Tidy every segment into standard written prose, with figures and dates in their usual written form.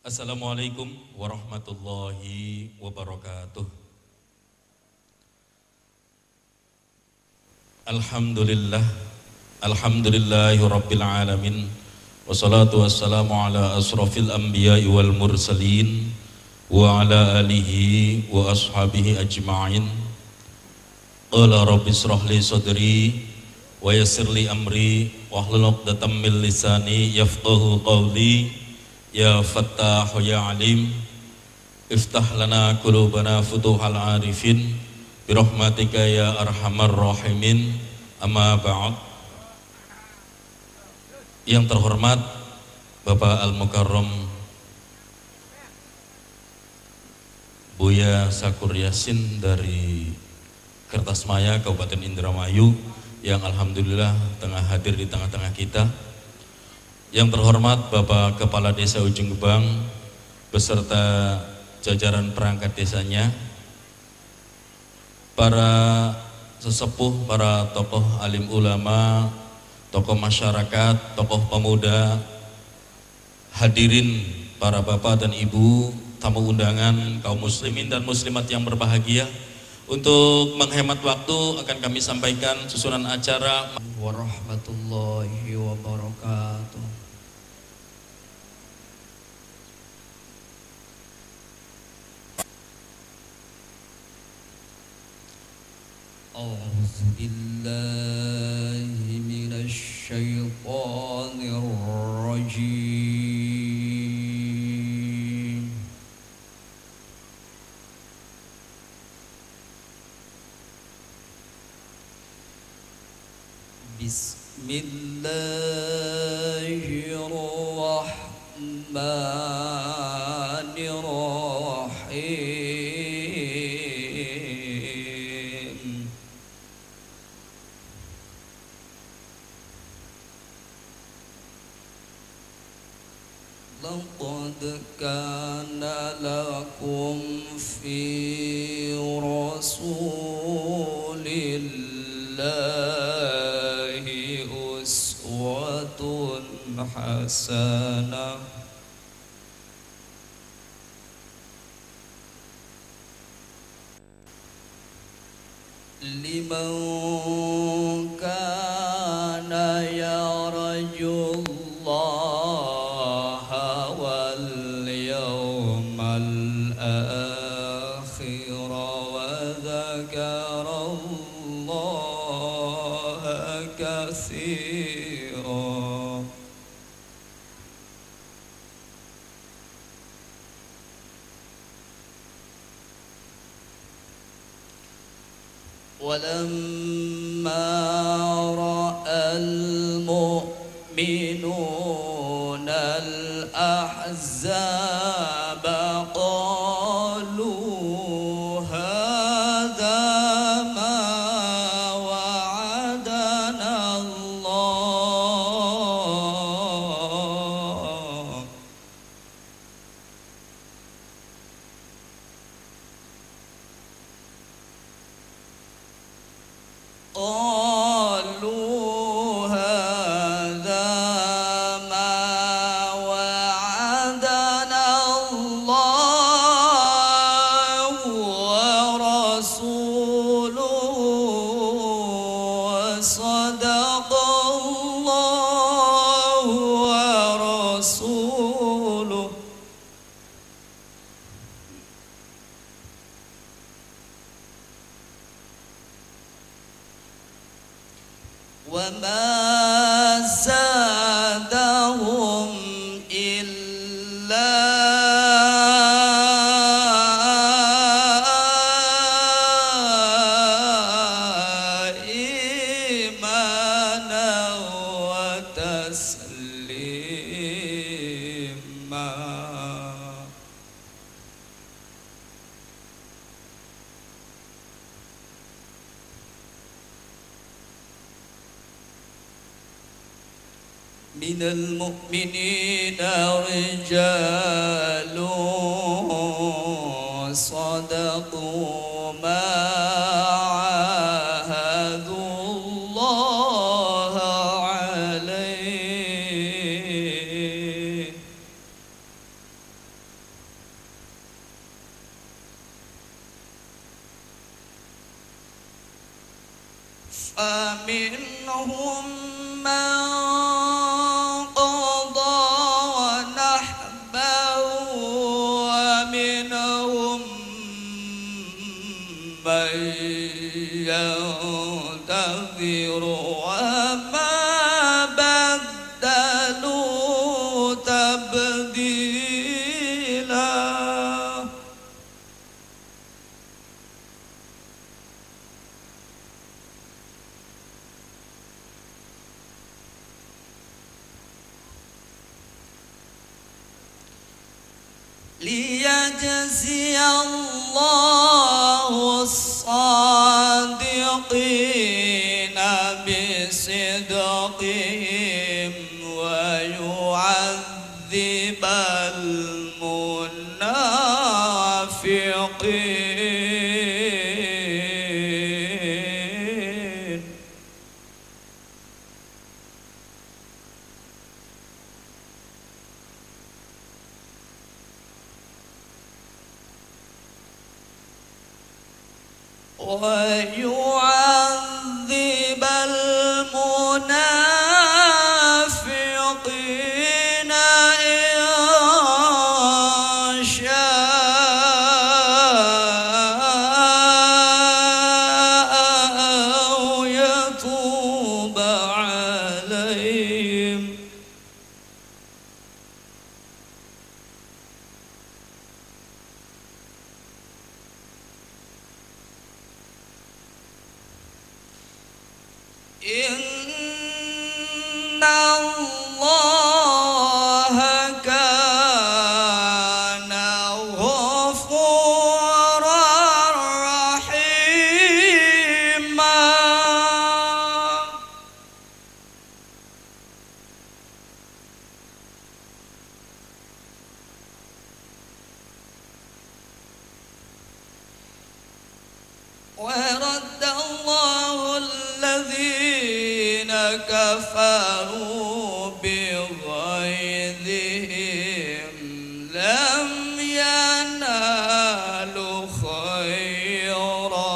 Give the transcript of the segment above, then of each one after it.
Assalamualaikum warahmatullahi wabarakatuh. Alhamdulillahi rabbil alamin. Wassalatu wassalamu ala asrafil anbiya'i wal mursalin wa ala alihi wa ashabihi ajma'in. Qala rabbi israh li sadri wa yassir li amri wahlul 'uqdatam min lisani yafqahu qawli. Ya Fattah ya Alim, iftah lana qulubana futuhal arifin birahmatika ya arhamar rahimin. Amma ba'd. Yang terhormat Bapak Al-Mukarram Buya Sakur Yasin dari Kertasmaya Kabupaten Indramayu yang alhamdulillah tengah hadir di tengah-tengah kita. Yang terhormat Bapak Kepala Desa Ujung Gebang beserta jajaran perangkat desanya, para sesepuh, para tokoh alim ulama, tokoh masyarakat, tokoh pemuda, hadirin para bapak dan ibu, tamu undangan, kaum muslimin dan muslimat yang berbahagia. Untuk menghemat waktu akan kami sampaikan susunan acara. Warahmatullahi wabarakatuh. A'udzu billahi minasy syaithanir rajim. Bismillahirrahmanirrahim. Laqad kana lakum fi rasulillahi uswatun hasanah liman kana yarjullaha wal yawmal akhir wa dzakarallaha katsiran. Walamma ra'al mu'minuna al-ahzaba qalu hadha وما زادهم إلا إيمانا وتسليما. من المؤمنين رجال صدقوا ما عاهدوا الله عليه فمنهم من ينتظر وما بدلوا تبديلا. ليجزي الله الصادقين بصدقهم ويعذب المنافقين. ويعذب المنافقين إن شاء أو يتوب عليهم. إن الله كان غفورا رحيما. ورد الله الذين كفروا بغيظهم لم ينالوا خيرا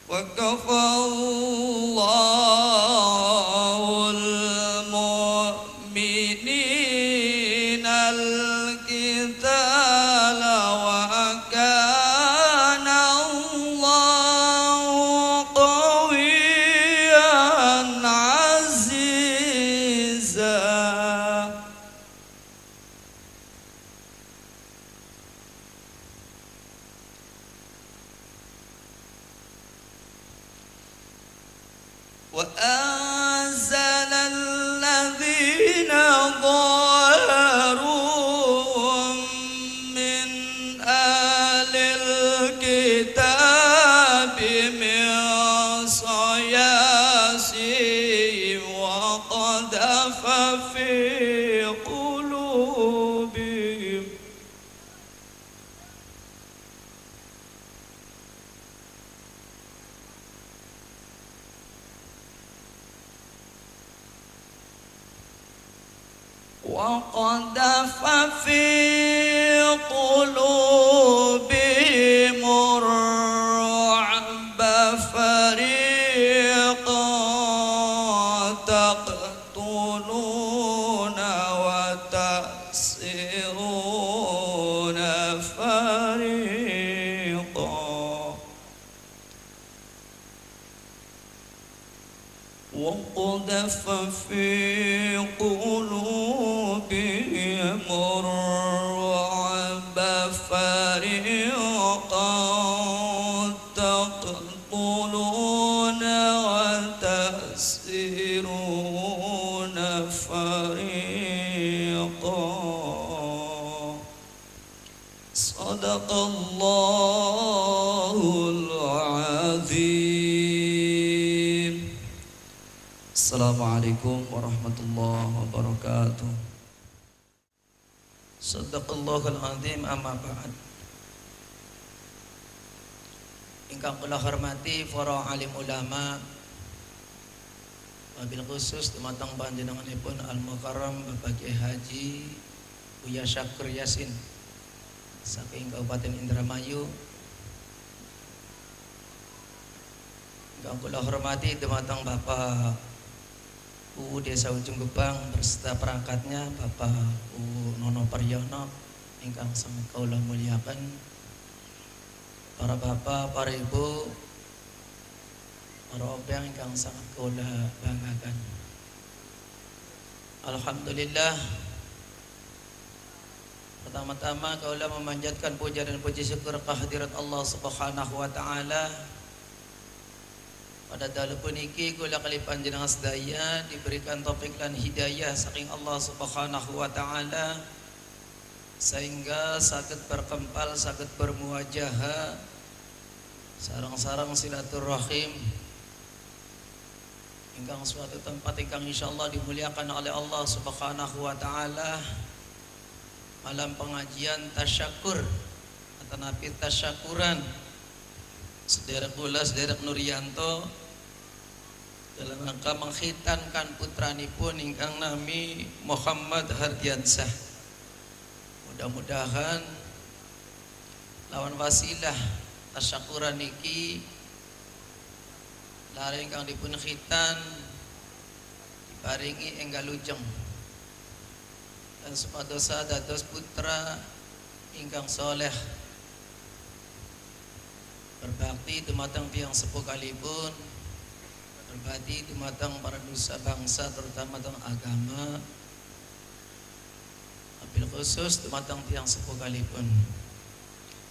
وكفى الله المؤمنين القتال وكان الله قويا عزيزا. وأنزل الذين ظاهروهم من أهل الكتاب من صياصيهم وقذف في قلوبهم الرعب فريقا تقتلون وتأسرون قذف في قلوبهم الرعب فريقا تقتلون وتأسرون فريقا صدق الله العظيم. Assalamualaikum warahmatullahi wabarakatuh. Sadaqallahul azim, amma ba'd. Ingkang kula hormati para alim ulama, wabil khusus dumateng panjenenganipun Al Mukarram Bapak Kiai Haji Buya Syakur Yasin saking Kabupaten Indramayu. Ingkang kula hormati dumateng Bapak UU Desa Ujung Gebang berserta perangkatnya, Bapak UU Nono Paryono ingkang sangat kaula muliakan, para bapak, para ibu, para obeng ingkang sangat kaula banggakan. Alhamdulillah, pertama-tama kaula memanjatkan puja dan puji syukur kehadirat Allah Subhanahu wa taala. Pada dalu puniki kula kali panjenengan sedaya diberikan taufik lan hidayah saking Allah Subhanahu wa taala sehingga saged berkempal, saged bermuajahah sareng-sareng silaturahim ingkang suatu tempat ingkang insyaallah dimuliakan oleh Allah Subhanahu wa taala. Malam pengajian tasyakur atau napi tasyakuran sederek kula sederek Nurianto dalam rangka mengkhitankan putranipun ingkang nami Muhammad Hardiansah. Mudah-mudahan lawan wasilah tasyakuran niki lare ingkang dipun khitan diparingi enggal lujeng dan supadosa dados putra ingkang soleh berbakti dumateng tiyang sepuh kalipun, berbakti dumateng para nusa bangsa terutama teng agama, wabil khusus dumateng tiyang sepuh kalipun.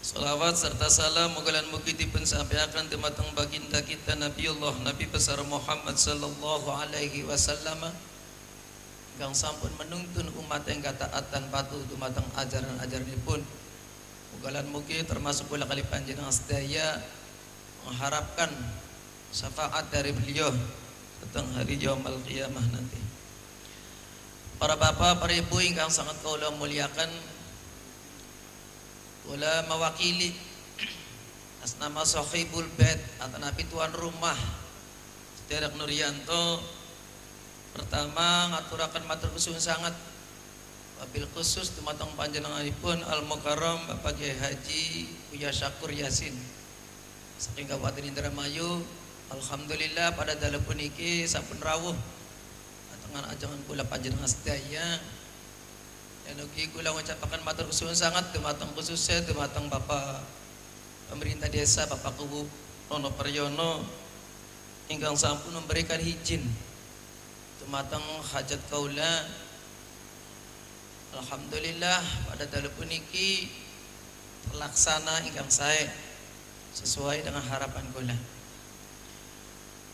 Salawat serta salam muga lan mugi dipun sampaiaken dumateng baginda kita Nabiullah Nabi besar Muhammad sallallahu alaihi wasallam ingkang sampun menuntun umat ingkang taat dan patuh dumateng ajaran-ajaranipun. Mugalan mugi termasuk pula kali panjenengan sedaya mengharapkan syafaat dari beliau tentang hari yaumul qiyamah nanti. Para bapak, para ibu ingkang sangat kaula muliakan, kula mewakili atas nama Sahibul Bait atau nabi tuan rumah sederek Nurianto pertama ngaturaken matur nuwun sangat wabil khusus dumateng panjenenganipun Al Mukarram Bapak Kiai Haji Buya Syakur Yasin saking Kabupaten Indramayu. Alhamdulillah pada dalu puniki sampun rawuh atengan ajangan kula panjenengan sedaya. Dan ugi kula ngucapaken matur nuwun sangat dumateng khususnya dumateng Bapak pemerintah desa Bapak Kubu Nono Paryono ingkang sampun memberikan izin dumateng hajat kaula. Alhamdulillah pada dalu puniki terlaksana ingkang sae sesuai dengan harapan kula.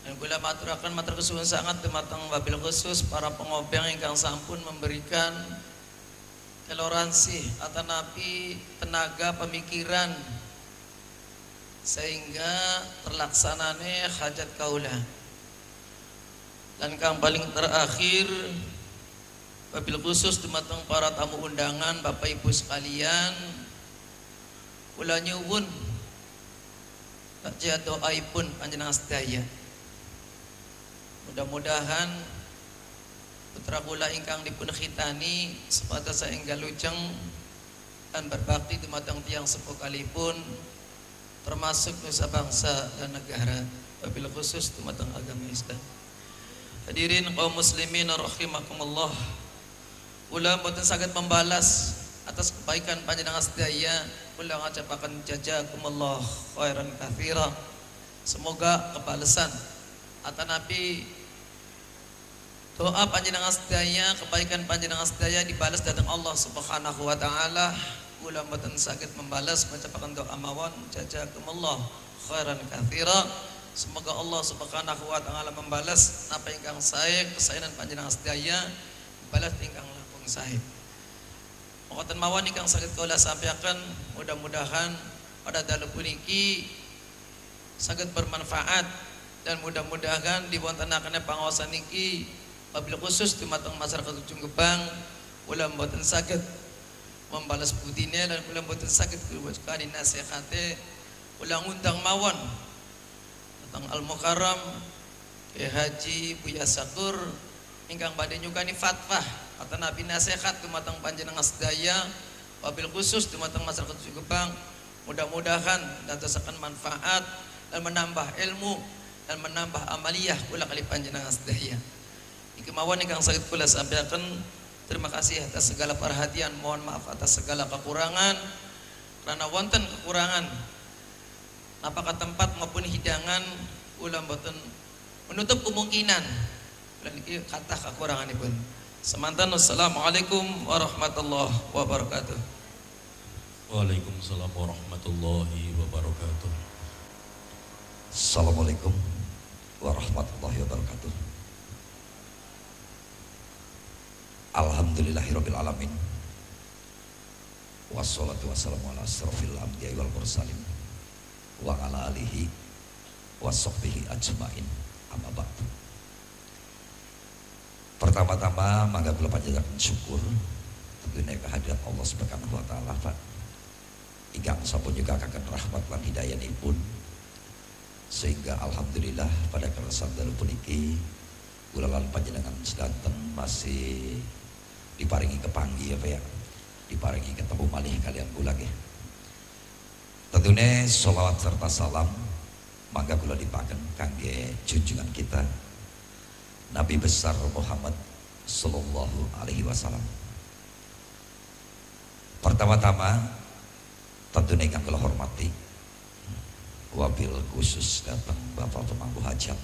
Dan kula maturaken matur nuwun sangat dumateng wabil khusus para pengobeng ingkang sampun memberikan toleransi atau napi tenaga pemikiran sehingga terlaksanane hajat kaula. Dan kang paling terakhir wabil khusus dumateng para tamu undangan Bapak Ibu sekalian, kula nyuwun saja doaipun panjenengan sedaya. Mudah-mudahan putra kula ingkang dipun khitani supados saenggal lujeng dan berbakti dumateng tiyang sepuh kalipun termasuk nusa bangsa dan negara, wabil khusus dumateng agama Islam. Hadirin kaum muslimin rahimakumullah, kula mboten saged membalas atas kebaikan panjenengan sedaya. Kula ngacapaken jazakumullah khairan katsira. Semoga kebalesan atanapi Doa panjenengan sedaya, kebaikan panjenengan sedaya dibalas datang Allah Subhanahu wa taala. Kula mboten saged membalas macapaken doa mawon jazakumullah khairan katsira. Semoga Allah Subhanahu wa taala membalas apa ingkang sae kesaenan panjenengan sedaya, balas ingkang langkung sae. Mongkon mawon ingkang saged kula sampaikan, mudah-mudahan pada dalu puniki saged bermanfaat dan mudah-mudahan diwontenaken pangaosan niki wabil khusus dumateng masyarakat Ujung Gebang kula mboten saged membalas budine dan kula mboten saged kali nasihate kula ngundang mawon tentang Al Mukarram Kyai Haji Buya Sakur ingkang badhe nyukani fatwa atau nabi nasihat dumateng panjenengan sedaya wabil khusus dumateng masyarakat Ujung Gebang. Mudah-mudahan dadosaken manfaat dan menambah ilmu dan menambah amaliyah kula kali panjenengan sedaya. Iki mawon ingkang saged kula sampaikan. Terima kasih atas segala perhatian, mohon maaf atas segala kekurangan. Karena wonten kekurangan apakah tempat maupun hidangan kula mboten menutup kemungkinan lan iki kathah kekuranganipun. Semanten wassalamualaikum warahmatullahi wabarakatuh. Waalaikumsalam warahmatullahi wabarakatuh. Assalamualaikum warahmatullahi wabarakatuh. Alhamdulillahirabbil alamin. Wassalatu wassalamu ala asrofil anbiya'i wal mursalin wa ala alihi washabbihi ajmain. Amma ba'du. Pertama-tama mangga kula panjenengan syukur tentunya kehadirat Allah Subhanahu wa taala Pak. Ingkang sampun juga kakek rahmat lan hidayanipun sehingga alhamdulillah pada kerasa dalu puniki kula lan panjenengan sedanten masih diparingi kepanggih apa ya, diparingi ketemu malih kalian kula nggih. Tentunya sholawat serta salam mangga kula dipaken kangge junjungan kita Nabi besar Muhammad sallallahu alaihi wasallam. Pertama-tama tentunya yang kula hormati wabil khusus datang Bapak Pemangku Hajat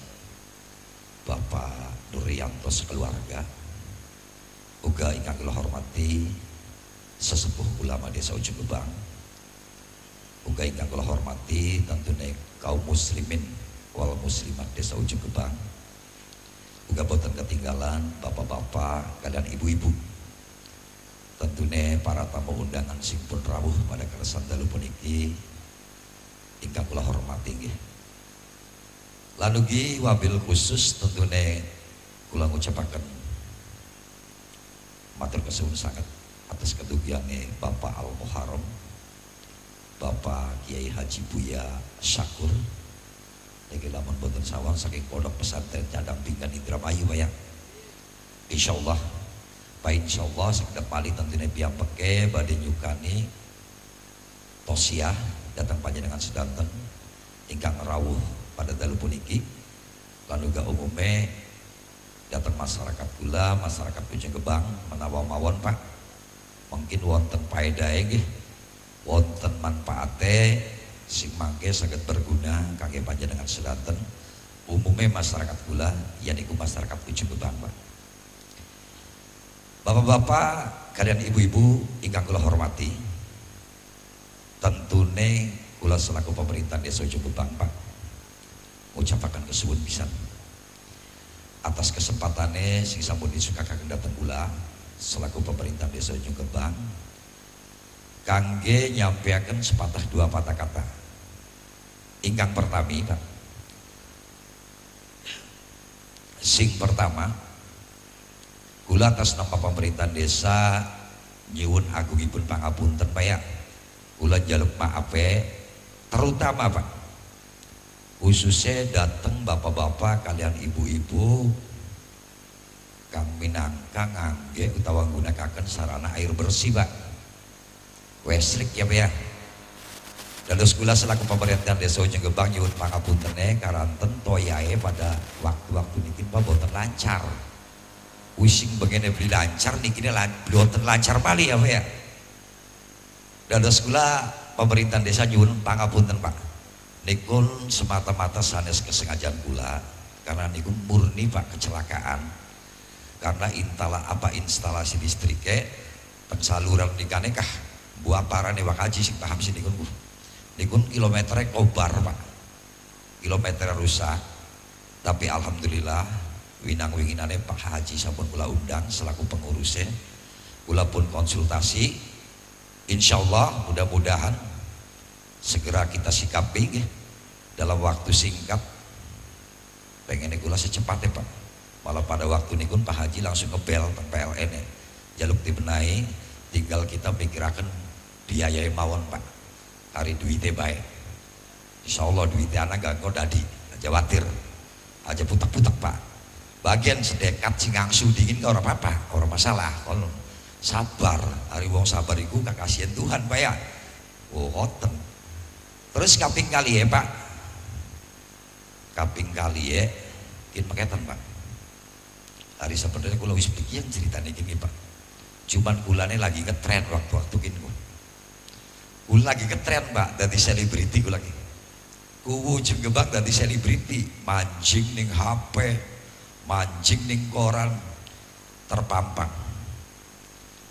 Bapak Nurianto sekeluarga, uga ingkang kula hormati sesepuh ulama Desa Ujung Gebang, uga ingkang kula hormati tentunya kaum muslimin wal muslimat Desa Ujung Gebang, uga boten ketinggalan bapak-bapak kalian ibu-ibu, tentunya para tamu undangan sing pun rawuh pada kersan dalu puniki ingkang kula hormati nggih. Lanugi wabil khusus tentunya kula ngucapaken matur kesuwun sangat atas kedugiane Bapak Al Muharram Bapak Kyai Haji Buya Sakur niki lamun boten sawang saking pondok pesantren Cadang Pinggan Indramayu bayang. Insyaallah Pak insyaallah sekedap pali tentunya piyambake badhe nyukani tosiah datang panjenengan sedanten ingkang rawuh pada dalu puniki lan uga umume datang masyarakat kula masyarakat Ujung Gebang menawa mawon Pak mungkin wonten paedahe nggih wonten manfaate sing mangke saged berguna kangge panjenengan sedanten umume masyarakat kula yaiku masyarakat Ujung Gebang Pak. Bapak-bapak kalian ibu-ibu ingkang kula hormati, tentune kula selaku pemerintahan Desa Ujung Gebang Pak ngucapaken kesuwun pisan atas kesempatannya sing sampun disukakaken dhateng kula selaku pemerintahan Desa Ujung Gebang kangge nyampeaken sepatah dua patah kata. Ingkang pertami Pak, sing pertama kula atas nama pemerintahan desa nyuwun agungipun pangapunten Pak ya, kula njaluk maafe terutama Pak khususnya dateng bapak-bapak kalian ibu-ibu kang minangka ngangge utawa nggunakaken sarana air bersih Pak Westrik ya Pak ya. Dados kula selaku pemerintahan Desa Ujung Gebang nyuwun pangapuntene karanten toyae pada waktu-waktu niki Pak boten lancar. Wising begini beli lancar niki boten lancar malih ya Pak ya. Dados kula pemerintahan desa nyuwun pangapunten Pak. Nikun semata-mata sanes kesengajaan kula karena niku murni Pak kecelakaan karena instalasi listriknya pensaluran nikane kah buah parane wak haji sing paham sih nikun kilometernya kobar Pak, kilometernya rusak. Tapi alhamdulillah winang winginane Pak Haji sampun kula undang selaku pengurusnya, kula pun konsultasi. Insyaallah mudah-mudahan segera kita sikapi dalam waktu singkat. Pengen kula secepatnya Pak, malah pada waktu ini pun Pak Haji langsung ngebel PLN ya jaluk dibenahi, tinggal kita pikirakan biaya mawon Pak, hari duitnya baik. Insyaallah duitnya anak gak kau dadi aja khawatir aja putak-putak Pak, bagian sedekat singangsu dingin gak orang apa-apa, orang masalah. Kalau sabar, hari wong sabar iku kakasian Tuhan Pak ya. Oh hoten. Terus kaping kali ya Pak, kaping kali ya kin paketan Pak. Hari sebenarnya kula wis pikiran ceritanya gini Pak, cuman kulane lagi ngetren waktu-waktu gini kula lagi ngetren Pak, dari selebriti kula lagi kuwu Gebang dari selebriti, mancing ning HP, mancing ning koran, terpampang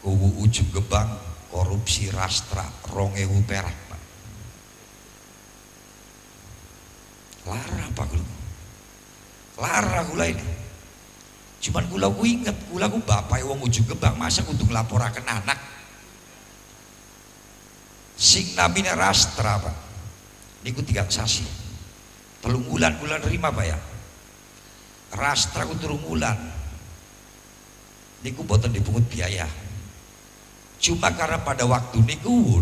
kuwu Ujung Gebang korupsi rastra 2000 perak Pak. Lara Pak kula, lara kula ini. Cuman kula ku inget, kula ku bapak wong Ujung Gebang, masa kudu nglaporaken anak sing namine rastra Pak. Niku 3 sasi 3 bulan kula nerima Pak ya. Rastra ku 3 bulan niku boten dipungut biaya. Cuma karena pada waktu niku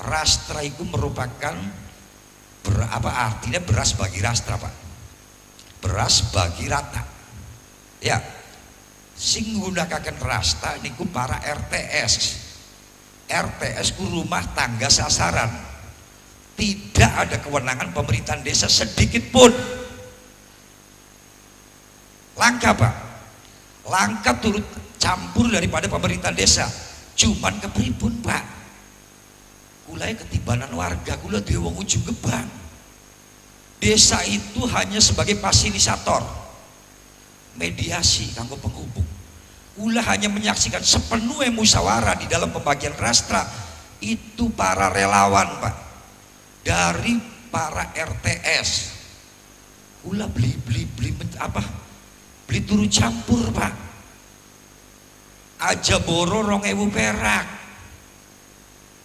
rastra itu merupakan artinya beras bagi rastra Pak, beras bagi rata ya. Sing nggunakaken rastra niku para RTS ku rumah tangga sasaran, tidak ada kewenangan pemerintahan desa sedikit pun. Langka Pak, langka turut campur daripada pemerintahan desa. Cuman kepripun Pak, kulai ketibanan warga, kula dhewe wong Ujung Gebang. Desa itu hanya sebagai fasilitator, mediasi kanggo penghubung. Kula hanya menyaksikan sepenuhnya musyawarah di dalam pembagian rastra itu para relawan Pak, dari para RTS. Kula beli turun campur Pak, aja boro 2000 perak,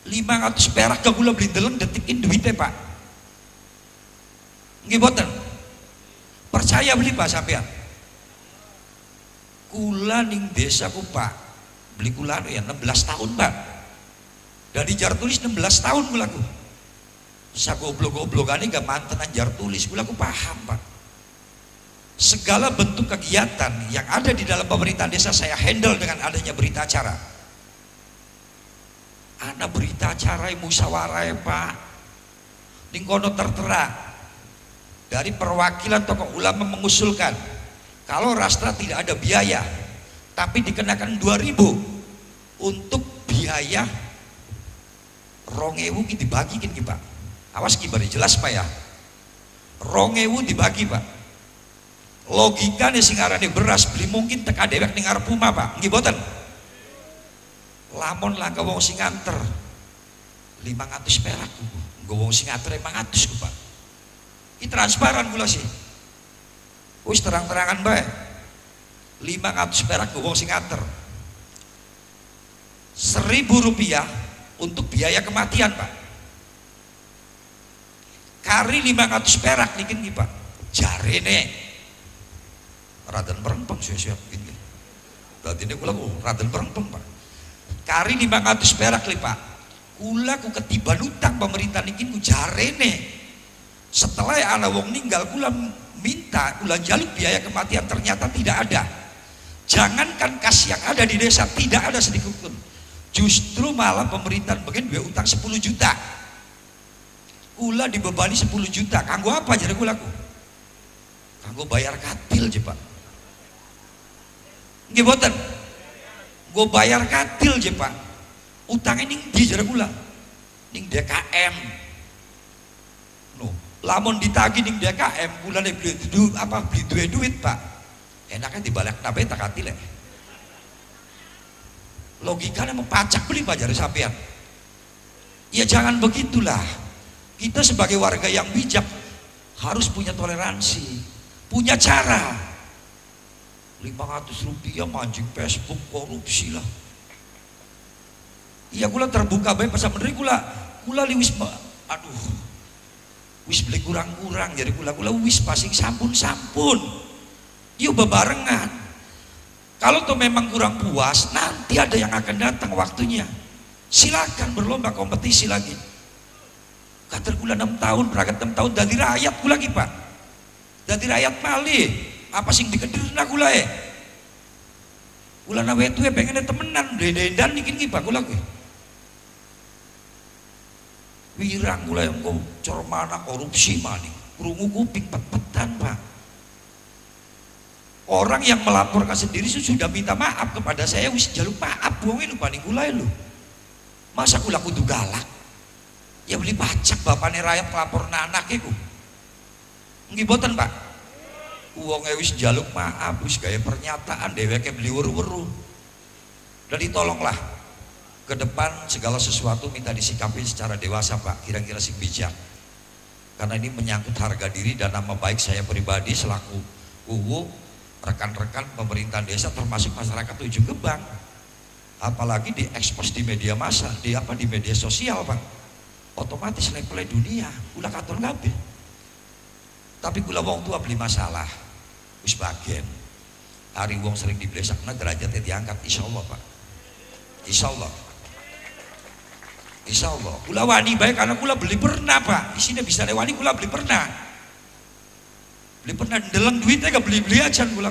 500 perak ke kula beli deleng detikin duitnya Pak. Nggih boten, percaya beli Pak sampean. Kula ning desaku Pak, beli kula ya 16 tahun Pak, dari jar tulis 16 tahun kula ku. Sa goblok-goblokane gak manten jar tulis, kula ku paham Pak. Segala bentuk kegiatan yang ada di dalam pemerintahan desa saya handle dengan adanya berita acara. Ana berita acara musyawarah Pak, ning kono tertera dari perwakilan tokoh ulama mengusulkan kalau rastra tidak ada biaya tapi dikenakan 2000 untuk biaya 2000 ki dibagikan ki Pak. Awas ki bari jelas Pak ya, 2000 dibagi Pak. Logikanya sing arane beras beli mungkin teka dewek ning arep omah Pak, nggih boten. Lamun langka wong sing nganter 500 perak, nggo wong sing nganter 500 ku Pak. Iki transparan kula sih. Wis terang-terangan bae. 500 perak nggo wong sing nganter. 1000 rupiah untuk biaya kematian Pak. Kari 500 perak niki nggih Pak. Jarene raden merempeng siap-siap gini. Berarti ini kula raden merempeng Pak. Kari 500 perak li Pak. Kula ku ketiban utang pemerintah niki ku jarene. Setelah ana wong ninggal kula minta, kula jaluk biaya kematian, ternyata tidak ada. Jangankan kas yang ada di desa tidak ada sedikit pun. Justru malah pemerintahan bagian dua utang 10 juta. Kula dibebani 10 juta. Kanggo apa jadi kula ku? Kanggo bayar katil je Pak. Nggih boten. Go bayar katil je Pak. Utangnya ning ndi jare kula? Ning DKM. Lamun ditagi ning DKM, kula beli duit Pak. enaknya dibalik nabe tak hati leh. Logikanya mau pacak beli pak jari sampean. Ya jangan begitulah. Kita sebagai warga yang bijak harus punya toleransi, punya cara. 500 rupiah mancing Facebook korupsi lah. Iya gula terbuka baik pasal menteri gula liwis aduh wis beli kurang-kurang jadi gula wis passing sampun yuk bebarengan. Kalau tuh memang kurang puas nanti ada yang akan datang waktunya, silakan berlomba kompetisi lagi. Kater gula 6 tahun berangkat 6 tahun dari rakyat gula lagi pak, dari rakyat malih apa sing dikedirna gula gula nawe itu pengennya temenan dan bikin pak gula wirang gula yang kau cormana korupsi maning kerungu kuping pet-petan pak. Orang yang melaporkan sendiri sudah minta maaf kepada saya, wis jaluk maaf buangin lu paning gula lu. Masa gula kudu galak? Ya beli pajak bapaknya rakyat pelapor anak itu. Nggih boten pak. Uang wis jaluk maaf, wis gaya pernyataan dheweke beli weru-weru. Jadi tolonglah ke depan segala sesuatu minta disikapi secara dewasa pak, kira-kira sing bijak. Karena ini menyangkut harga diri dan nama baik saya pribadi selaku rekan-rekan pemerintahan desa termasuk masyarakat Ujung Gebang. Apalagi diekspos di media massa, di media sosial pak. Otomatis levelnya dunia, ulah katon kabeh. Tapi gula wong tua beli masalah, wis bagian. Hari wong sering diblesakna derajatnya diangkat, insya Allah pak. Insya Allah. Gula wani baik karena gula beli pernah pak. Isinya bisa lewani gula beli pernah. Beli pernah deleng duitnya gak beli aja gula.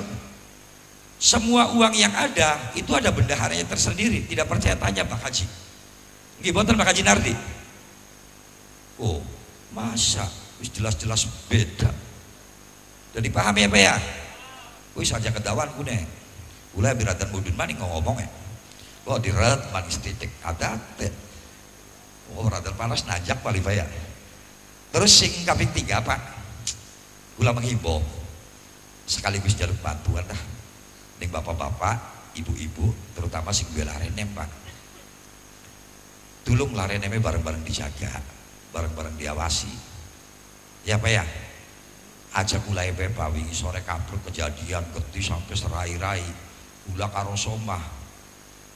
Semua uang yang ada itu ada bendaharanya tersendiri. Tidak percaya tanya Pak Haji. Nggih boten Pak Haji Nardi. Oh masa wis jelas-jelas beda. Jadi paham ya Pak ya. Wis aja kedawan kune. Gula biratan mudun maning ngomong ya. Oh diret manis titik ada. Oh rada panas najak paling Pak ya. Terus sing kaping 3 Pak. Gula menghimbau sekaligus jalur bantuan dah ning bapak-bapak, ibu-ibu, terutama sing duwe larenem Pak. Tulung lareneme bareng-bareng dijaga, bareng-bareng diawasi. Ya Pak ya. Aja gula Pak wingi sore kaprut kejadian geti sampai serai-rai. Gula karo somah.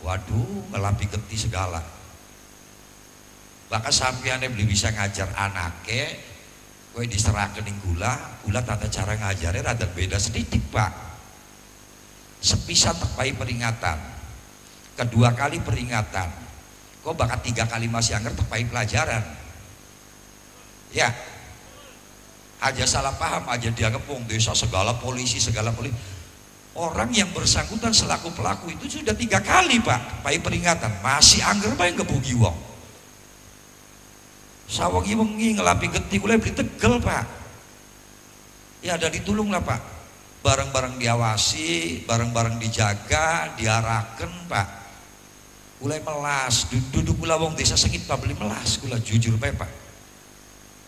Waduh, ngelapi geti segala. Bahkan sampeane beli bisa ngajar anake kowe diserahkan ning gula tata cara ngajarnya rada beda sedikit pak. Sepisah tepai peringatan, kedua kali peringatan, kok bakal 3 kali masih angker tepai pelajaran. Ya, aja salah paham aja dianggap wong desa segala polisi. Orang yang bersangkutan selaku pelaku itu sudah 3 kali pak tepai peringatan, masih angker bae ngebugi wong. Sawangi wengi ngelapi geti kula beli Tegel pak. Ya ada ditulung lah pak. Bareng-bareng diawasi, bareng-bareng dijaga, diarahkan pak. Kula melas, duduk kula wong desa sengit pak beli melas kula jujur pak.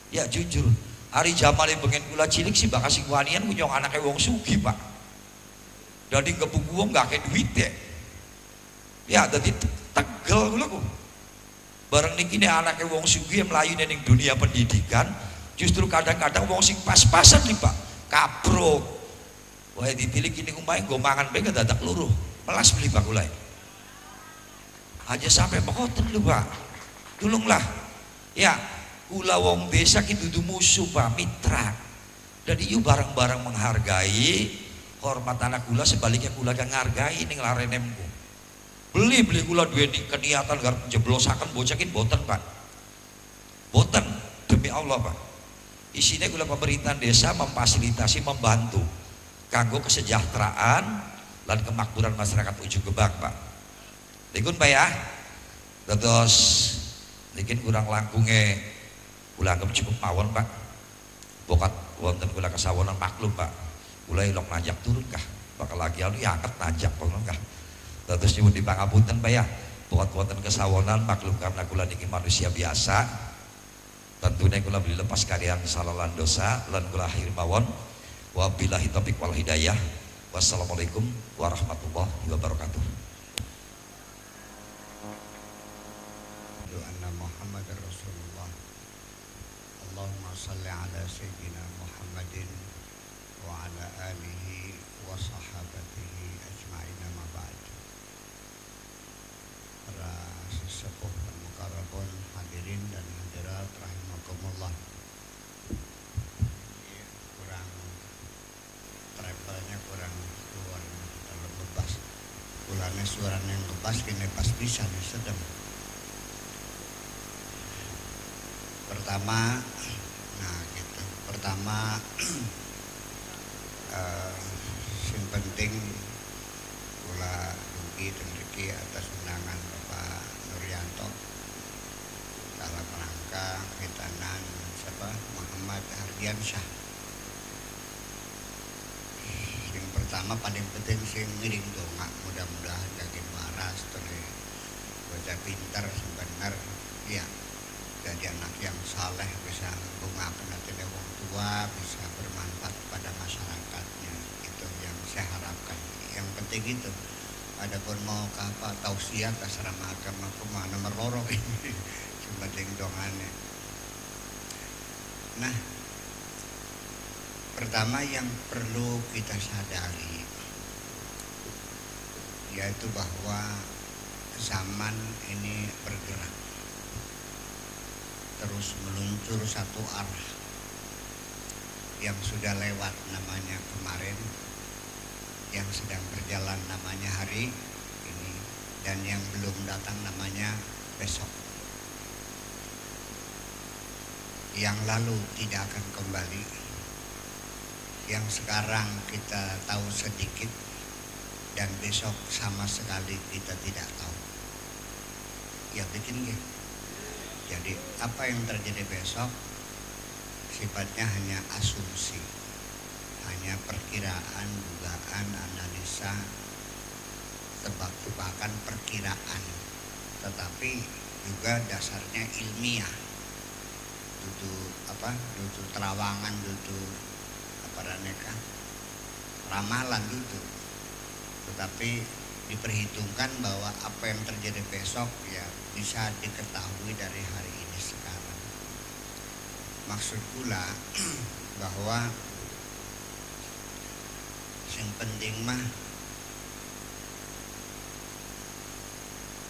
Ya jujur. Hari zaman yang pengen kula cilik sih bakal sing wanian punya anaknya wong sugih pak. Jadi gebuk wong gak kayak duit ya. Ya jadi Tegel kula kok. Bareng niki nih anaknya wong sugih melayu ning dunia pendidikan, justru kadang-kadang wong sing pas-pasan nih pak, kaprok. Wah dipilih kini kumain gue mangan bae dadak luruh, melas beli pak gulai. Aja sampai bekoten lu pak, tulunglah. Ya, kula wong desa ki dudu musuh pak, mitra. Jadi yuk bareng-bareng menghargai, hormat anak kula sebaliknya kula yang ngargai ning larenemku. Beli gula duwe keniatan garap jeblosaken bocakin boten pak, boten demi Allah pak. Isinya gula pemerintahan desa memfasilitasi, membantu kanggo kesejahteraan dan kemakmuran masyarakat Ujung Gebang pak. Dikun pak ya. Terus mungkin kurang langkungnya kula anggap cukup mawon pak. Bokat wonten kula kesawonan maklum pak. Kula ilok najak turun kah, bakal lagi anu ya angkat najak pokoknya kah. Terus nyebut di pangapunten Pak ya, buat wonten kesawonan maklum karena kula niki manusia biasa. Tentunya kula beli lepas kalian salah lan dosa lan kula akhir mawon. Wabillahi taufiq wal hidayah. Wassalamualaikum warahmatullahi wabarakatuh. Anna Muhammad Rasulullah. Allahumma salli ala Sayyidina Muhammadin wa ala alihi wa sahabatihi ajma'in, amma ba'd. Para sesepuh dan mukarrabun, hadirin dan hadirat rahimakumullah. Kurang travelnya kurang keluar dalam ngebas. Kulane suaranya ngebas kini pas bisa nih sedang. Pertama, yang penting kula dugi tengriki atas undangan Bapak Nuryanto dalam rangka hitanan Muhammad Ardiansyah. Yang pertama paling penting sing ngiring dongak, mudah-mudahan yakin waras terus baca pintar sebenar ya. Jadi anak yang saleh bisa bungakan hati wong tua, bisa bermanfaat pada masyarakatnya. Itu yang saya harapkan. Yang penting itu. Adapun mau ke apa tausiah ke asrama agama kemana meroro ini, penting dongannya. Nah, pertama yang perlu kita sadari yaitu bahwa zaman ini bergerak terus meluncur satu arah. Yang sudah lewat namanya kemarin, yang sedang berjalan namanya hari ini, dan yang belum datang namanya besok. Yang lalu tidak akan kembali, yang sekarang kita tahu sedikit, dan besok sama sekali kita tidak tahu. Ya bikin ya. Jadi apa yang terjadi besok sifatnya hanya asumsi, hanya perkiraan, dugaan, analisa, tebak-tebakan, perkiraan, tetapi juga dasarnya ilmiah. Dudu terawangan, dudu ramalan dudu. Tetapi diperhitungkan bahwa apa yang terjadi besok ya bisa diketahui dari hari ini sekarang. Maksud pula bahwa yang penting mah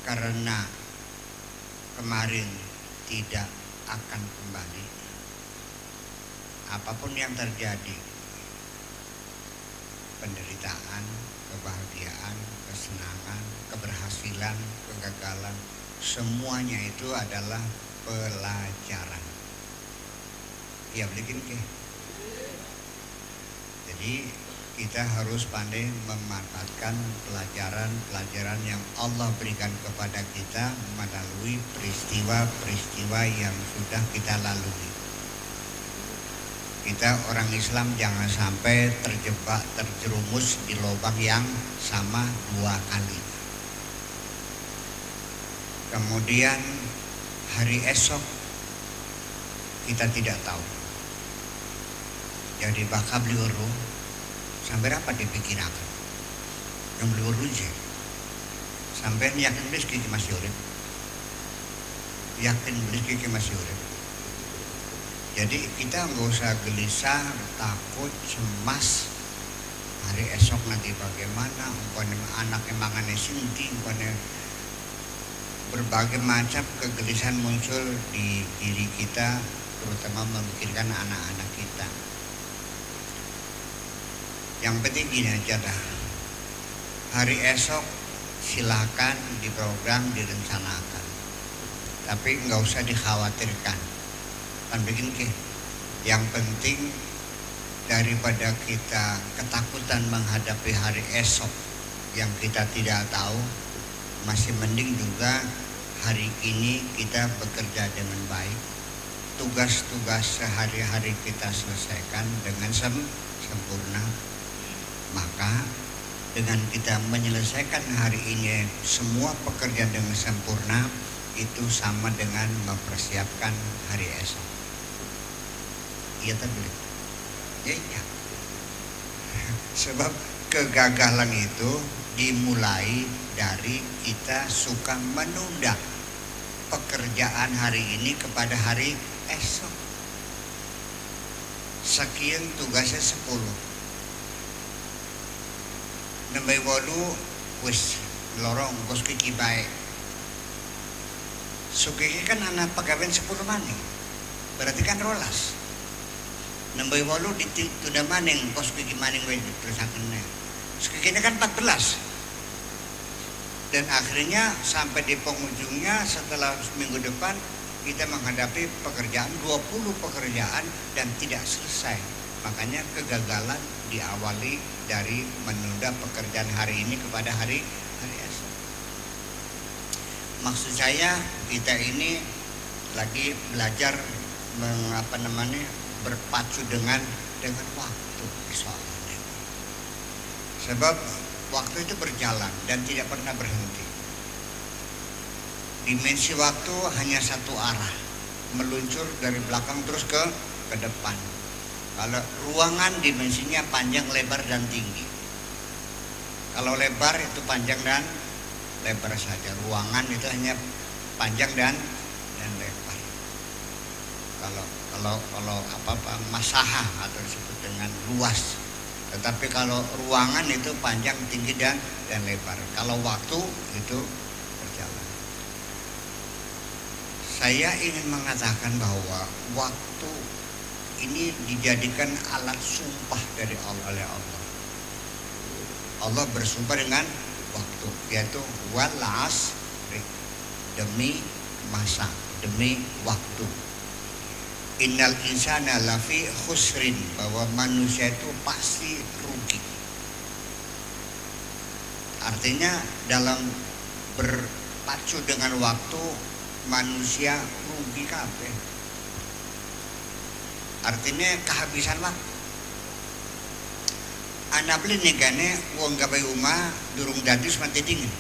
karena kemarin tidak akan kembali, apapun yang terjadi, penderitaan, kebahagiaan, kesenangan, keberhasilan, kegagalan, semuanya itu adalah pelajaran. Ya bikin ke. Jadi kita harus pandai memanfaatkan pelajaran-pelajaran yang Allah berikan kepada kita melalui peristiwa-peristiwa yang sudah kita lalui. Kita orang Islam jangan sampai terjerumus di lubang yang sama dua kali. Kemudian hari esok kita tidak tahu. Jadi bakal beli uru sampai apa dipikirkan? Yang beli uru je. Sampai yakin beli kiki masih urip. Yakin beli kiki masih urip. Jadi kita nggak usah gelisah, takut, cemas. Hari esok nanti bagaimana? Umpamanya anak emangane sinti, umpamanya berbagai macam kegelisahan muncul di diri kita, terutama memikirkan anak-anak kita. Yang penting gini aja dah. Hari esok silakan diprogram, direncanakan, tapi nggak usah dikhawatirkan. Kan bikin ke. Yang penting daripada kita ketakutan menghadapi hari esok yang kita tidak tahu, masih mending juga hari ini kita bekerja dengan baik. Tugas-tugas sehari-hari kita selesaikan dengan sempurna. Maka dengan kita menyelesaikan hari ini semua pekerjaan dengan sempurna, itu sama dengan mempersiapkan hari esok. Iya tadi. Ya iya. Sebab kegagalan itu dimulai dari kita suka menunda pekerjaan hari ini kepada hari esok. Sekian tugasnya 10. Nembe 8 wis lorong bos kiki baik. Sukiki kan anak pegawai 10 maning. Berarti kan rolas. Nembe 8 ditunda maning bos kiki maning wae terusakennya. Sukiki kan 14. Dan akhirnya sampai di penghujungnya setelah minggu depan kita menghadapi pekerjaan 20 pekerjaan dan tidak selesai. Makanya kegagalan diawali dari menunda pekerjaan hari ini kepada hari esok. Maksud saya kita ini lagi belajar berpacu dengan waktu soalnya. Sebab waktu itu berjalan dan tidak pernah berhenti. Dimensi waktu hanya satu arah, meluncur dari belakang terus ke depan. Kalau ruangan dimensinya panjang, lebar, dan tinggi. Kalau lebar itu panjang dan lebar saja. Ruangan itu hanya panjang dan lebar. Kalau masaha atau disebut dengan luas. Tetapi kalau ruangan itu panjang, tinggi, dan lebar. Kalau waktu itu berjalan. Saya ingin mengatakan bahwa waktu ini dijadikan alat sumpah dari Allah oleh Allah. Allah bersumpah dengan waktu, yaitu wal asri, demi masa, demi waktu. Innal insana lafi khusrin, bahwa manusia itu pasti rugi. Artinya dalam berpacu dengan waktu manusia rugi kabeh. Artinya kehabisan waktu. Anak beli negane wong gawe omah durung dadi mati dingin.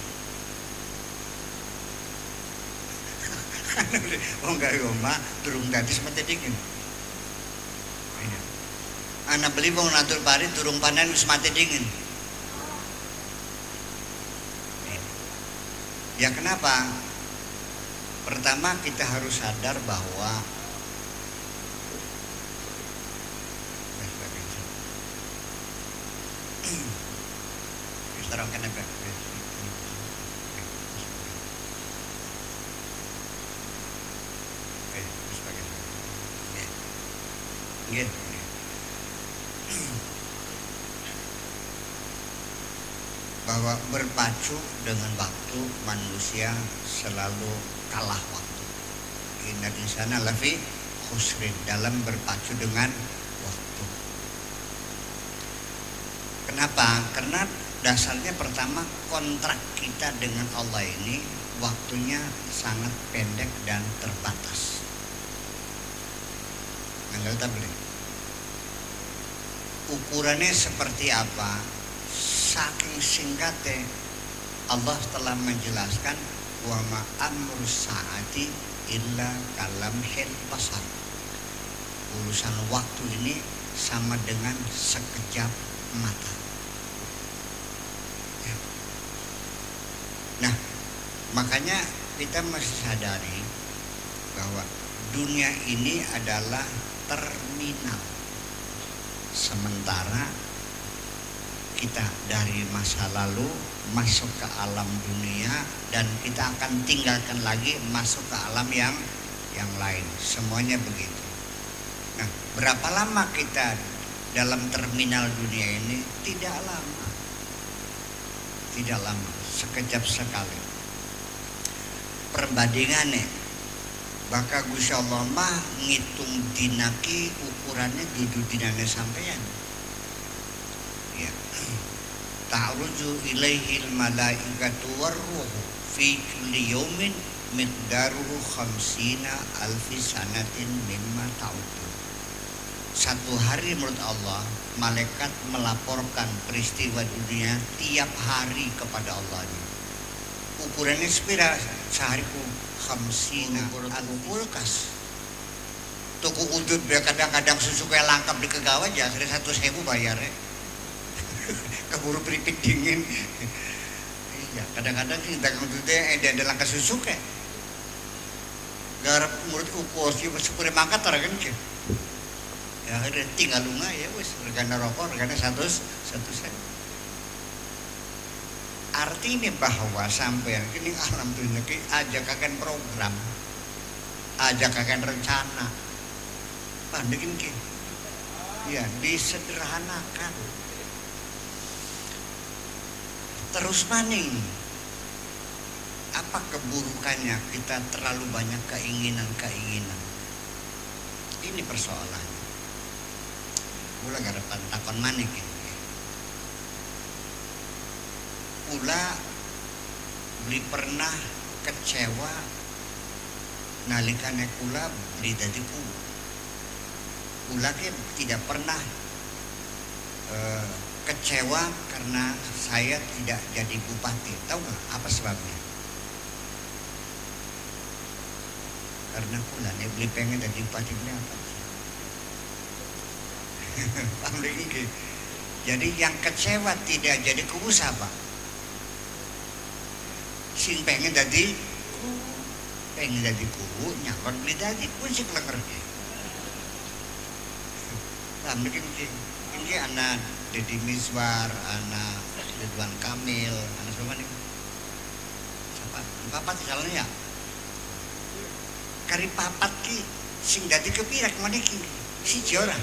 Wong gawe omah durung dadi mati dingin. Anak beli wong natur pari durung panen wis mati dingin. Ya kenapa? Pertama kita harus sadar bahwa terangkan apa? Bahwa berpacu dengan waktu manusia selalu kalah waktu. Inna insana lafi khusrin, dalam berpacu dengan waktu. Kenapa? Karena dasarnya pertama kontrak kita dengan Allah ini waktunya sangat pendek dan terbatas. Nggak tahu beli. Ukurannya seperti apa? Saking singkatnya Allah telah menjelaskan wa ma amru saati illa kalamhil basar. Urusan waktu ini sama dengan sekejap mata. Nah, makanya kita mesti sadari bahwa dunia ini adalah terminal. Sementara kita dari masa lalu masuk ke alam dunia dan kita akan tinggalkan lagi masuk ke alam yang lain. Semuanya begitu. Nah, berapa lama kita dalam terminal dunia ini? Tidak lama. Tidak lama, sekejap sekali. Perbandingannya, bakal Gusti Allah mah ngitung dinaki ukurannya dudu dinane sampean. Ya. Ta'ruju ilaihil malaikatu warruhu fi kulli yawmin miqdaruhu 50 alfi sanatin mimma ta'udun. Satu hari menurut Allah malaikat melaporkan peristiwa dunia tiap hari kepada Allah. Ukurannya sepira sehariku 50 alfi kulkas. Tuku udut kadang-kadang susu kayak langkap di kegawa aja 100.000 bayarnya. keburu keripik dingin. Iya, kadang-kadang kita ngututnya ada langkah susu kayak garap murid ukur sih sepuluh mangkat orang kan ke. Ya akhirnya tinggal lunga ya wes regana rokok regana satu sen. Artinya bahwa sampai ini alhamdulillah ajakakan program, ajakakan rencana, pandekin ke. Ya disederhanakan. Terus maning, apa keburukannya kita terlalu banyak keinginan-keinginan? Ini persoalannya. Ula garapan takon maning ini. Ula beli pernah kecewa nalikane kula beli dadi kulo. Ula ke tidak pernah kecewa karena saya tidak jadi bupati. Tahu nggak apa sebabnya? Karena pula nih beli pengen jadi bupati beli apa? Jadi yang kecewa tidak jadi kubu siapa? Sing pengen jadi kubu nyalon beli jadi kubu sih kelengernya. Ini anak Deddy Miswar, anak Ridwan Kamil, anak siapa nih? Siapa? Papat calonnya ya? Kari papat ki sing dadi kepirak mana ki? Si orang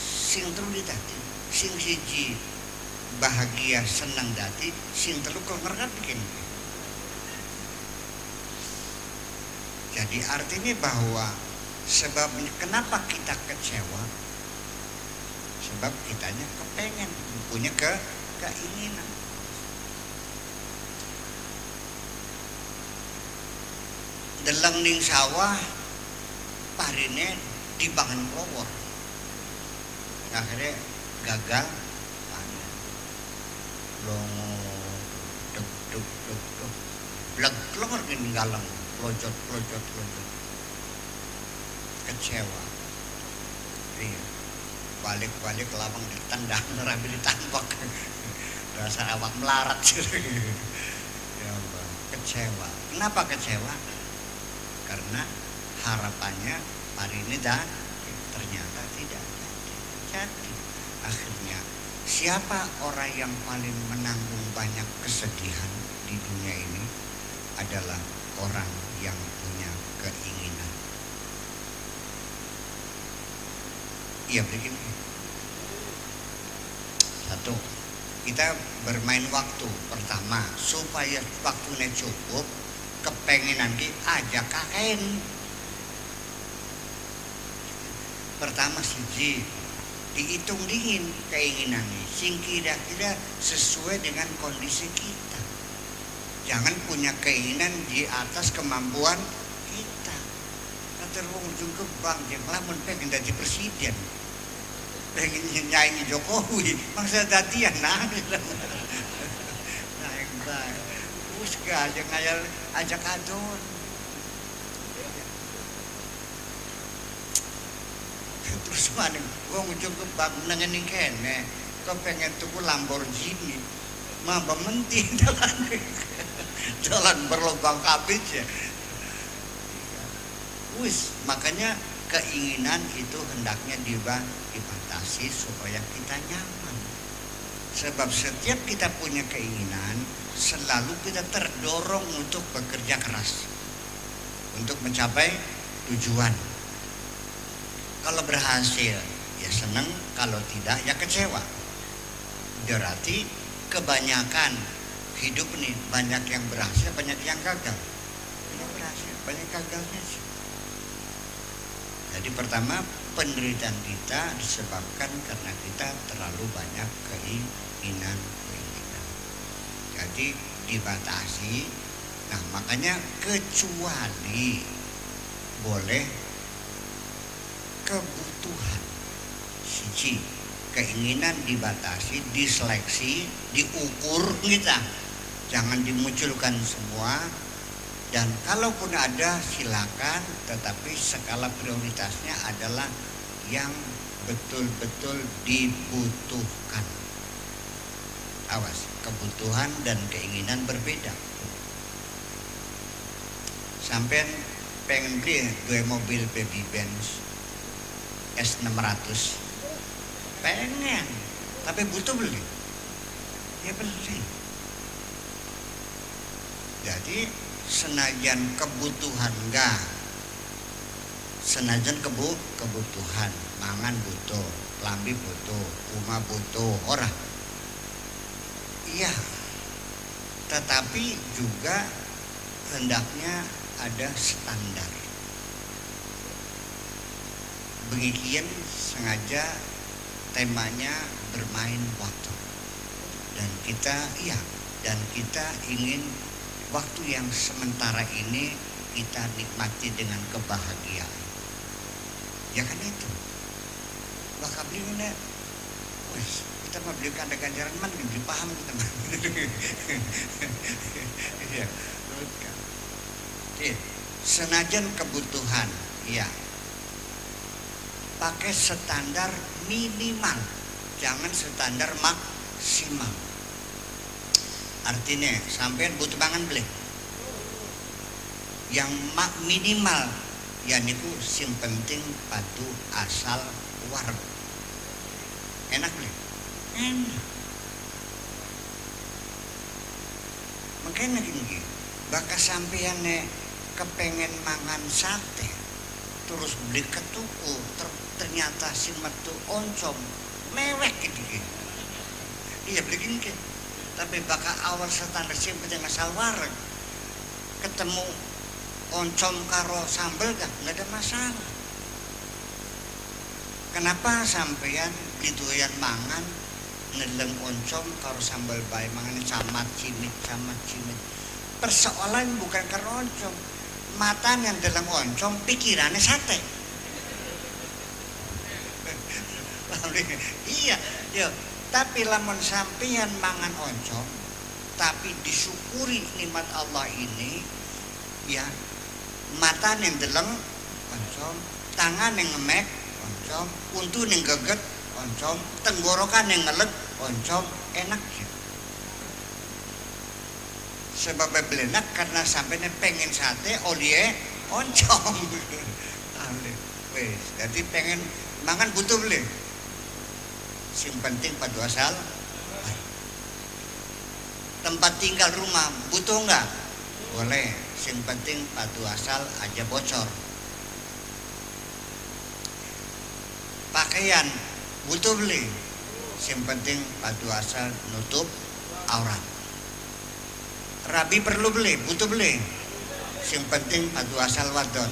sing telu dadi, sing siji bahagia senang dadi, sing telu kelengar bikin. Jadi artinya bahwa sebabnya kenapa kita kecewa? Sebab kitanya kepengen, punya keinginan. Deleng ning sawah, parine dibangun kelowor. Akhirnya gagal panen. Longo, duk, bleg kelongor gini galang, pelojot. Kecewa. Iya. Balik lawang ditendang nerabi ditambak dasar awak melarat ya Allah, kecewa. Kenapa kecewa? Karena harapannya hari ini ternyata tidak jadi. Akhirnya siapa orang yang paling menanggung banyak kesedihan di dunia ini adalah orang yang punya keinginan. Iya begini. Satu, kita bermain waktu. Pertama, supaya waktunya cukup, kepengenan aja kaken. Pertama siji, dihitung dingin keinginannya, sing kira-kira sesuai dengan kondisi kita. Jangan punya keinginan di atas kemampuan kita. Kater wong ujung ke bank, yang lamun pengen jadi presiden. Pengen nyanyi Jokowi, mangsa dadian naik baik, us aja ngayal ajak adon. Terus mana, gua ujung ke bank nengening kene, kau pengen tuku Lamborghini, mamba menti jalan berlubang kabit ya. Makanya keinginan itu hendaknya dibatasi supaya kita nyaman. Sebab setiap kita punya keinginan, selalu kita terdorong untuk bekerja keras untuk mencapai tujuan. Kalau berhasil ya senang, kalau tidak ya kecewa. Berarti kebanyakan hidup nih, banyak yang berhasil, banyak yang gagal. Banyak berhasil, banyak gagalnya sih. Jadi pertama, penderitaan kita disebabkan karena kita terlalu banyak keinginan. Jadi dibatasi. Nah makanya kecuali boleh kebutuhan. Siji, keinginan dibatasi, diseleksi, diukur kita. Jangan dimunculkan semua. Dan kalaupun ada silakan, tetapi skala prioritasnya adalah yang betul-betul dibutuhkan. Awas, kebutuhan dan keinginan berbeda. Sampai pengen beli 2 mobil baby Benz S600, pengen, tapi butuh beli, ya beli. Jadi senajan kebutuhan enggak, senajan kebutuhan, mangan butuh, lambi butuh, rumah butuh, orang. Iya, tetapi juga hendaknya ada standar. Begikian sengaja temanya bermain waktu. Dan kita ingin waktu yang sementara ini kita nikmati dengan kebahagiaan. Ya kan itu. Bakal beli mana? Wes, kita mau beli kanda ganjaran man, lebih paham kita man. Iya, senajan kebutuhan, ya. Pakai standar minimal, jangan standar maksimal. Artinya sampean butuh pangan beli yang minimal, ya niku sing penting patu asal warung. Enak beli, enak. Makanya gini, bakal sampean kepengen mangan sate, terus beli ke tuku, ternyata si metu oncom mewek gitu. Iya beli gini, tapi bakal awal standar sih penting asal warung, ketemu oncom karo sambel nggak ada masalah. Kenapa sampean beli doyan mangan ngeleng oncom karo sambal bae mangan camat cimit. Persoalan bukan karena oncom, mata yang dalam oncom, pikirannya sate. Iya, yo. Tapi lamun sampeyan mangan oncom, tapi disyukuri nikmat Allah ini, ya, mata yang dalam oncom, tangan yang ngemek oncom, untu yang geget oncom, tenggorokan yang ngeleg oncom, enak ya. Sebab belenak karena sampai pengen sate oleh oncom. Wes, jadi pengen mangan butuh beli. Sing penting padu asal. Tempat tinggal rumah butuh enggak? Boleh. Sing penting padu asal aja bocor. Pakaian butuh beli. Sing penting padu asal nutup aurat. Rabi perlu beli, butuh beli. Yang penting padu asal wadon.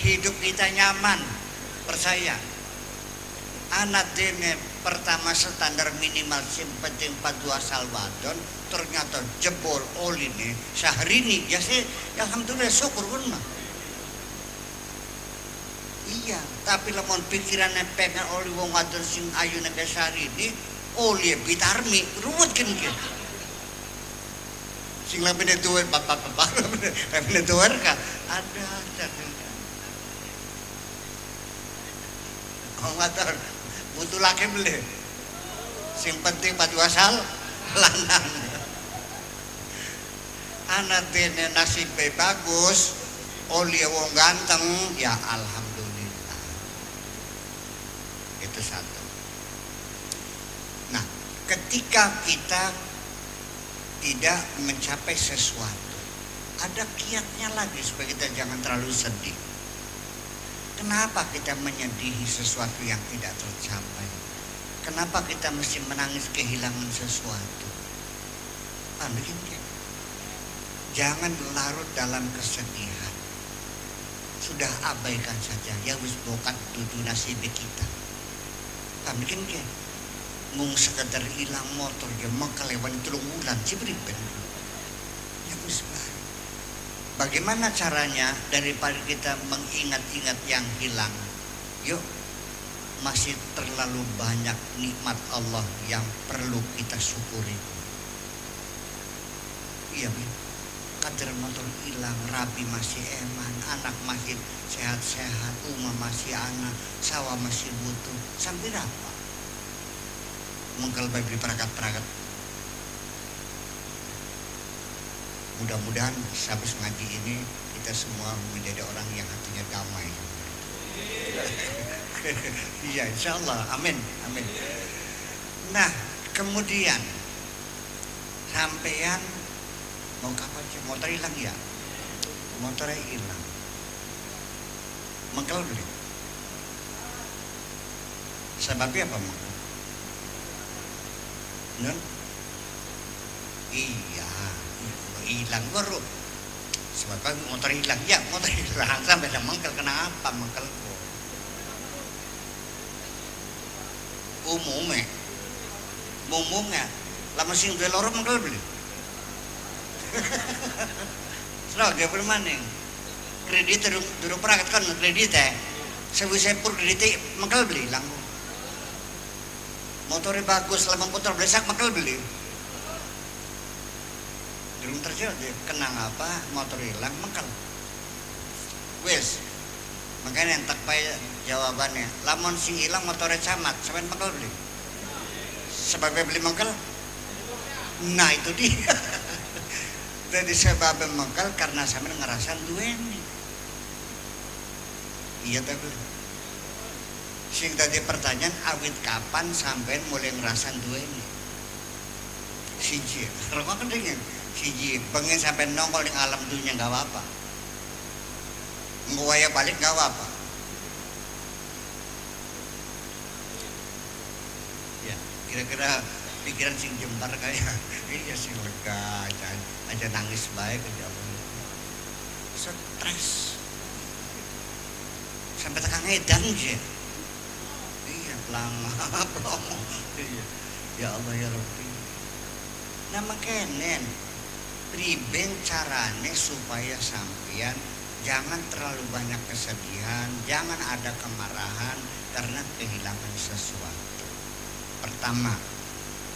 Hidup kita nyaman, percaya. Anak dene pertama standar minimal yang penting padu asal wadon, ternyata jebol oli nih sehari ini ya sih, alhamdulillah syukur pun mah. Iya, tapi lemon pikirannya pengen oli wong wadon sing ayu nek sehari ini. Oleh bitarmi ruwet kan gitu. Sing labene tuwer bapak labene tuwer ka ada. Oh matur butuh laki beli. Sing penting padu asal lanang. Anak dene nasibnya bagus, oleh wong ganteng, ya alhamdulillah. Itu satu. Nah, ketika kita tidak mencapai sesuatu, ada kiatnya lagi supaya kita jangan terlalu sedih. Kenapa kita menyedihi sesuatu yang tidak tercapai? Kenapa kita mesti menangis kehilangan sesuatu? Jangan larut dalam kesedihan. Sudah abaikan saja, ya wis bokat dudu nasib kita. Mungkin mung sekedar hilang motor ya mengkelewan 3 bulan cibriben ya wis bae. Bagaimana caranya daripada kita mengingat-ingat yang hilang, yuk masih terlalu banyak nikmat Allah yang perlu kita syukuri. Iya, kader motor hilang, rabi masih eman, anak masih sehat-sehat, umah masih anak, sawah masih butuh. Sampai apa? Mengkel beli perangkat-perangkat. Mudah-mudahan habis ngaji ini kita semua menjadi orang yang hatinya damai. Iya, insya Allah, amin, amin. Nah, kemudian sampean mau kapan sih? Motor hilang ya? Motornya hilang. Mengkel beli. Sebabnya apa mengkel? Nun? Iya, hilang baru. Sebabnya motor hilang, ya motor hilang sampai ada mengkel. Kenapa mengkel? Umumnya lama sing duwe loro mengkel beli. Serah ge permaning. Kredit durung perangkat kan kredit sewise pur kredit mengkel beli lang. Motornya bagus, lama putar blesak mengkel beli. Durung terjadi kenang apa motor hilang mengkel. Wes. Makanya entek pae jawabannya. Lamun sing hilang motornya camat, sampean mengkel beli. Sebabnya beli mengkel? Nah itu dia. Jadi sebabnya mengkel karena sampean ngerasan duweni. Iya tapi sing tadi pertanyaan awit kapan sampean mulai ngerasan duweni? Siji, rokok kendengin. Siji, pengen sampean nongol di alam dunia nggak apa-apa. Nguwaya balik nggak apa-apa. Ya, kira-kira pikiran sing jembar kayak iya sing lega aja nangis baik aja stres sampai tekan edan aja. Iya lama promo. Iya. Ya Allah ya Rabbi. Nah makanya priben carane supaya sampean jangan terlalu banyak kesedihan, jangan ada kemarahan karena kehilangan sesuatu. Pertama,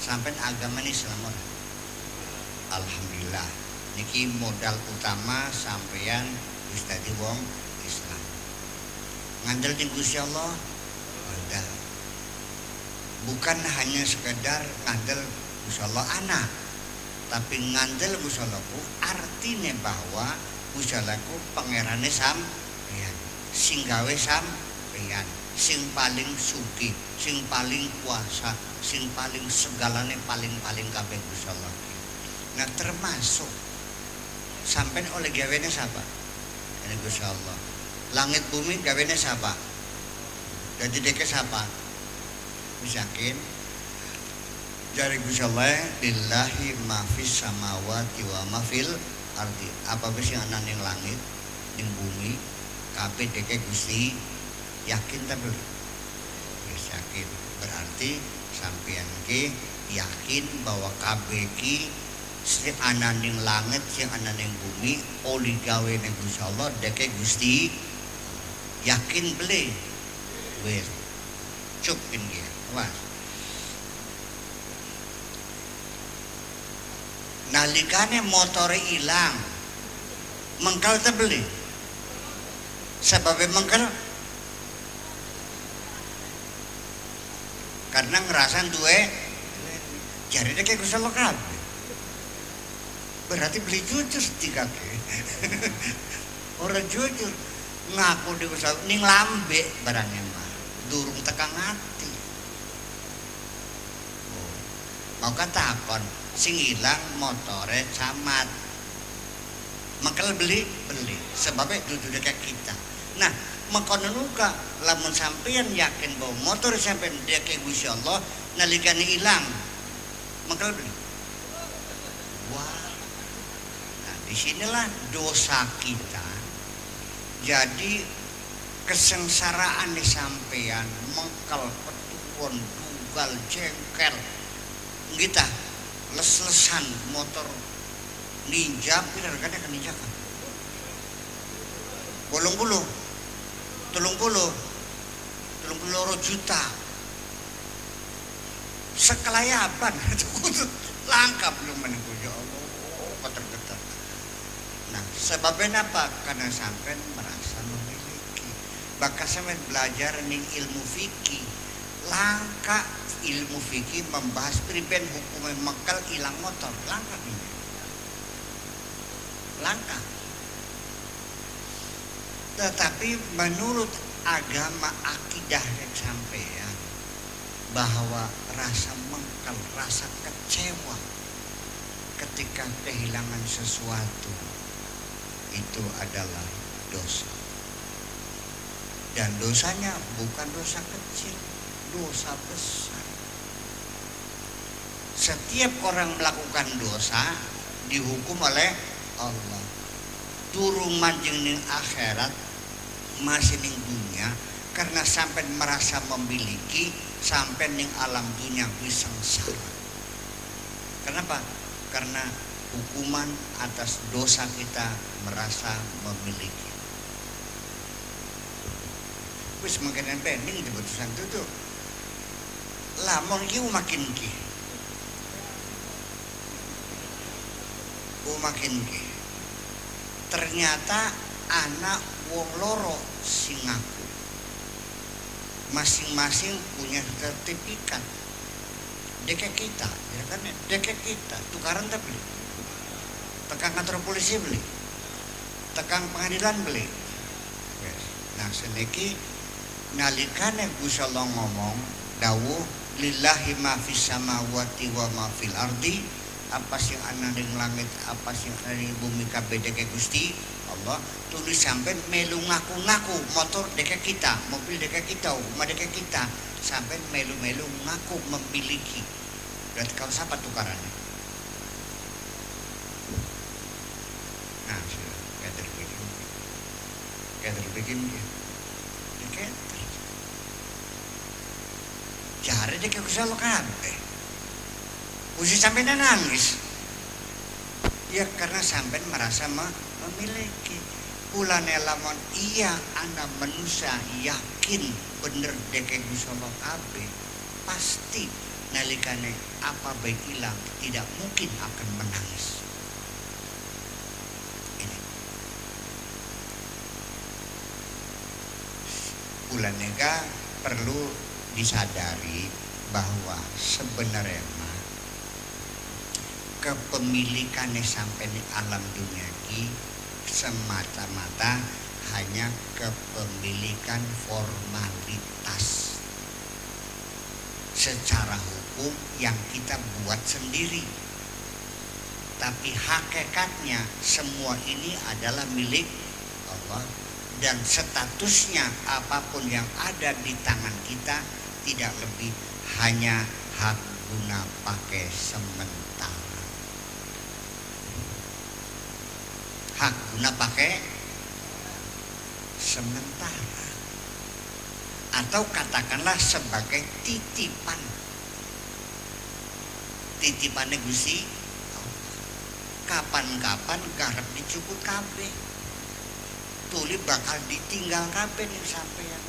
sampean agama Islam. Alhamdulillah, niki modal utama sampean wis dadi wong Islam. Ngandel di Gusti Allah, modal. Bukan hanya sekedar ngandel Gusti Allah anak, tapi ngandel Gusti Allah artinya bahwa Gusti Allah ku pangerane sampeyan, sing gawe sampeyan, sing paling sugih, sing paling kuasa, sing paling segalane paling kabeh Gusti Allah. Nah termasuk sampeyan oleh gawene siapa? Ini Gusti Allah. Langit bumi gawene siapa? Jadi deke siapa? Misakin dari Gusti Allah lillahi ma fis samawati wa ma fil arti apa sih ana ning langit ning bumi kabeh deke Gusti yakin ta belum? Wis yakin. Berarti sampeyan ki yakin bahwa kabeh ki sing ana ning langit sing ana ning bumi oli gawe ning Gusti Allah deke Gusti yakin beli. Wis cupin dia. Wah. Nalikane motore hilang mengkel tebeli sebabnya mengkel karena ngerasan duwe jarine kayak Gusti Allah kabeh berarti beli jujur tiga orang jujur ngaku di Gusti Allah ning lambe barangnya mah durung tekan hati mau katakon sing hilang motore camat mengkel beli sebabnya duduk dekat kita. Nah mengkono luka lamun sampeyan yakin bahwa motor sampeyan dekat Gusti Allah nalikane hilang mengkel beli. Wah, nah disinilah dosa kita. Jadi kesengsaraan di sampeyan mengkel petuon dugal jengkel kita les-lesan motor ninja pilar kan ninja kan 30 juta sekelayapan langka belum menunggu ya Allah keter-keter Nah, sebabnya apa? Karena sampai merasa memiliki. Maka sampai belajar nih ilmu fikih. Langka ilmu fikih membahas priben hukum mekal hilang motor. Langka nih. Langka. Tetapi menurut agama akidah yang sampean bahwa rasa mengkal, rasa kecewa ketika kehilangan sesuatu itu adalah dosa. Dan dosanya bukan dosa kecil, dosa besar. Setiap orang melakukan dosa dihukum oleh Allah. Turun manjing ning akhirat masih ning dunia karena sampai merasa memiliki sampai ning alam dunia bisa sengsara. Kenapa? Karena hukuman atas dosa kita merasa memiliki. Wis mungkin pending di putusan itu tuh. Lamun ki makin ki. Makin ki. Ternyata anak wong loro sing ngaku. Masing-masing punya sertifikat. Deket kita, ya kan? Deket kita, tukaran tak beli. Tekan kantor polisi beli. Tekan pengadilan beli. Nah, seniki nalikane Gusti Allah ngomong dawuh lillahi ma fis samawati wa ma fil ardi, apa sing ana ning langit apa sing ana ning bumi kabeh deke Gusti Allah. Tulis sampean melu ngaku-ngaku motor deke kita, mobil deke kita, rumah deke kita, sampean melu-melu ngaku memiliki. Berarti kalau siapa tukarannya? Nah, sudah kader bikin deke jare deke Gusti Allah kabeh. Usi sampai nangis. Ya karena sampai merasa memiliki. Ulane lamun iya anak manusia yakin bener deke Gusti Allah kabeh, pasti nalikane apa baik hilang tidak mungkin akan menangis. Ini. Ulanega perlu disadari bahwa sebenarnya kepemilikannya sampai di alam dunia ini semata-mata hanya kepemilikan formalitas secara hukum yang kita buat sendiri, tapi hakikatnya semua ini adalah milik Allah dan statusnya apapun yang ada di tangan kita tidak lebih hanya hak guna pakai sementara. Hak guna pakai sementara atau katakanlah sebagai titipan Gusti kapan-kapan garap dicukut kabeh tuli bakal ditinggal kabeh nih sampean.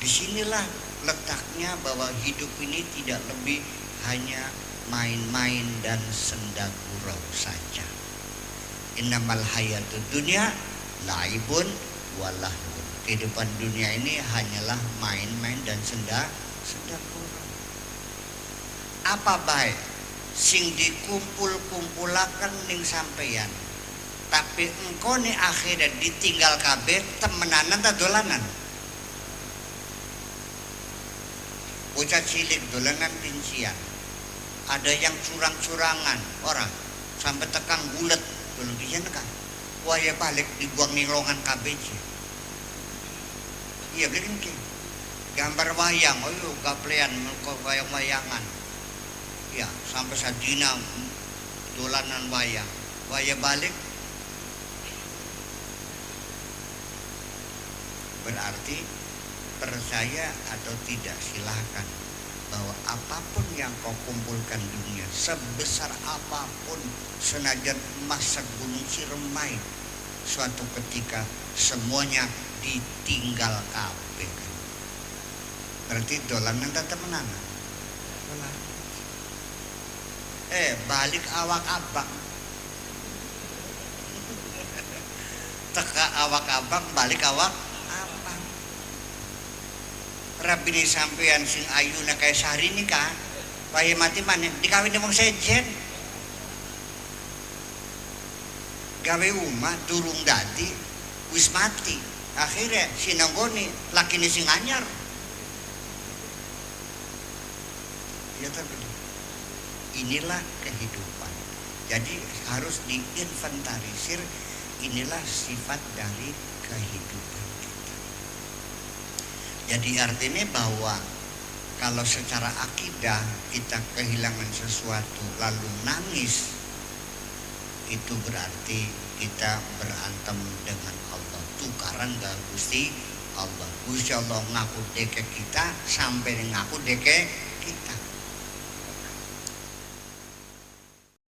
Disinilah letaknya bahwa hidup ini tidak lebih hanya main-main dan senda gurau saja. Innamal hayatud dunya laibun walahun. Kehidupan dunia ini hanyalah main-main dan senda gurau. Apa baik sing dikumpul-kumpulaken ning sampeyan, tapi engkau nih akhirnya ditinggal kabeh temenanan ta dolanan. Bocah cilik dolanan rincian, ada yang curang-curangan orang sampai tekang bulet belum bisa kan waya balik dibuang nilongan KBC. Iya bikin ke gambar wayang, oh gaplean wayang-wayangan ya sampai sadina dolanan wayang waya balik. Berarti percaya atau tidak silahkan bahwa apapun yang kau kumpulkan dunia sebesar apapun senajan emas segunung Ciremai suatu ketika semuanya ditinggal kabeh. Berarti dolanan tetap menang. Balik awak abang teka awak abang balik awak abang. Rabini sampean sing ayuna kayak sehari ini kan bayi mati mana dikawin wong sejen gawe umah durung dadi wis mati akhirnya sinanggoni lakini sing anyar ya tapi inilah kehidupan. Jadi harus diinventarisir, inilah sifat dari kehidupan kita. Jadi artinya bahwa kalau secara akidah kita kehilangan sesuatu lalu nangis, itu berarti kita berantem dengan Allah. Tukaran gak Gusti Allah. Gusti Allah ngaku deke kita sampai ngaku deke kita.